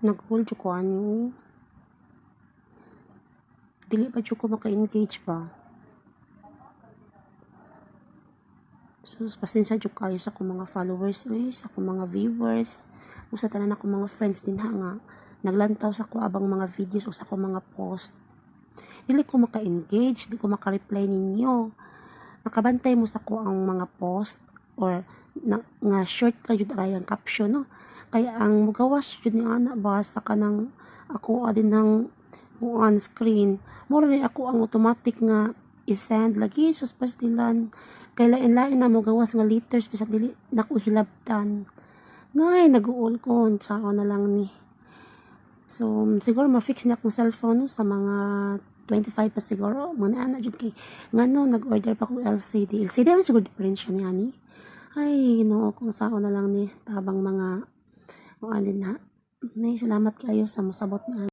Nag-hold jud ko ani. Dili pa jud ko maka-engage ba. So, pasensya jud kayo sa akong mga followers, sa akong mga viewers, o sa tanan akong mga friends din nga naglantaw sa ko abang mga videos o sa akong mga post. Dili ko maka-engage, dili ko maka-reply ninyo. Nakabantay mo sa ko ang mga post or nga short ra jud kay ang caption, no? Kaya ang mugawas jud ni ana ba sa kanang ako din ng on screen mo rin ako ang automatic nga i-send lagi sus pastilan kay lain-lain na mo gawas nga letters bisan dili nako hilabtan ngay naguol ko sa na lang ni. So siguro ma-fix na akong cellphone no, sa mga 25 pa siguro mga ana jud kay ngano nag-order pa ko LCD man siguro diferensya ni ani. Ay ginoo ko sao na lang ni tabang mga o andin na. Nay salamat kayo sa mosabot na